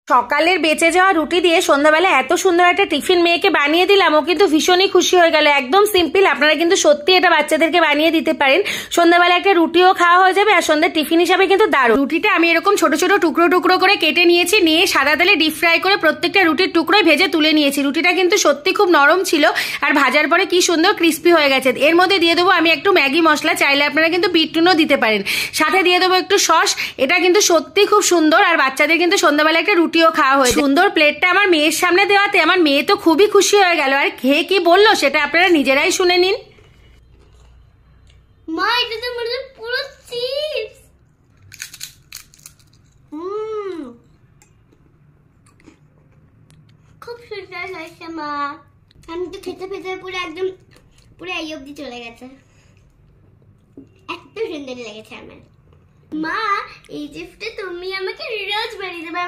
সকালের বেঁচে যাওয়া রুটি দিয়ে সন্ধ্যাবেলা এত সুন্দর একটা টিফিন মেয়েকে বানিয়ে দিলাম, ও কিন্তু ভীষণই খুশি হয়ে গেল। একদম সিম্পল, আপনারা কিন্তু সত্যি এটা বাচ্চাদেরকে বানিয়ে দিতে পারেন। সন্ধ্যাবেলা একটা রুটিও খাওয়া হয়ে যাবে আর সন্ধ্যার টিফিন হিসাবে কিন্তু দারুণ। রুটিটা আমি এরকম ছোট ছোট টুকরো টুকরো করে কেটে নিয়েছি, নিয়ে সাদা তেলে ডিপ ফ্রাই করে প্রত্যেকটা রুটির টুকরোয় ভেজে তুলে নিয়েছি। রুটিটা কিন্তু সত্যি খুব নরম ছিল আর ভাজার পরে কি সুন্দর ক্রিস্পি হয়ে গেছে। এর মধ্যে দিয়ে দেবো আমি একটু ম্যাগি মশলা, চাইলে আপনারা কিন্তু বিট নুনও দিতে পারেন। সাথে দিয়ে দেবো একটু সস। এটা কিন্তু সত্যি খুব সুন্দর আর বাচ্চাদের কিন্তু সন্ধ্যাবেলা একটা রুটিও খাওয়া হয়েছে। সুন্দর প্লেটটা আমার মেয়ের সামনে দেওয়াতে আমার মেয়ে তো খুবই খুশি হয়ে গেল। আর খেয়ে কি বললো সেটা আপনারা নিজেরাই শুনে নিন। মা, এটা তো মনে হচ্ছে পুরো চিপস। খুব সুন্দর হয়েছে মা। আমি তো খেতে খেতে পুরো একদম পুরো এই অবধি চলে গেছে, এত সুন্দর লেগেছে আমার। মা, এই চিপসটা তুমি আমাকে রোজ বানিয়ে দেবে।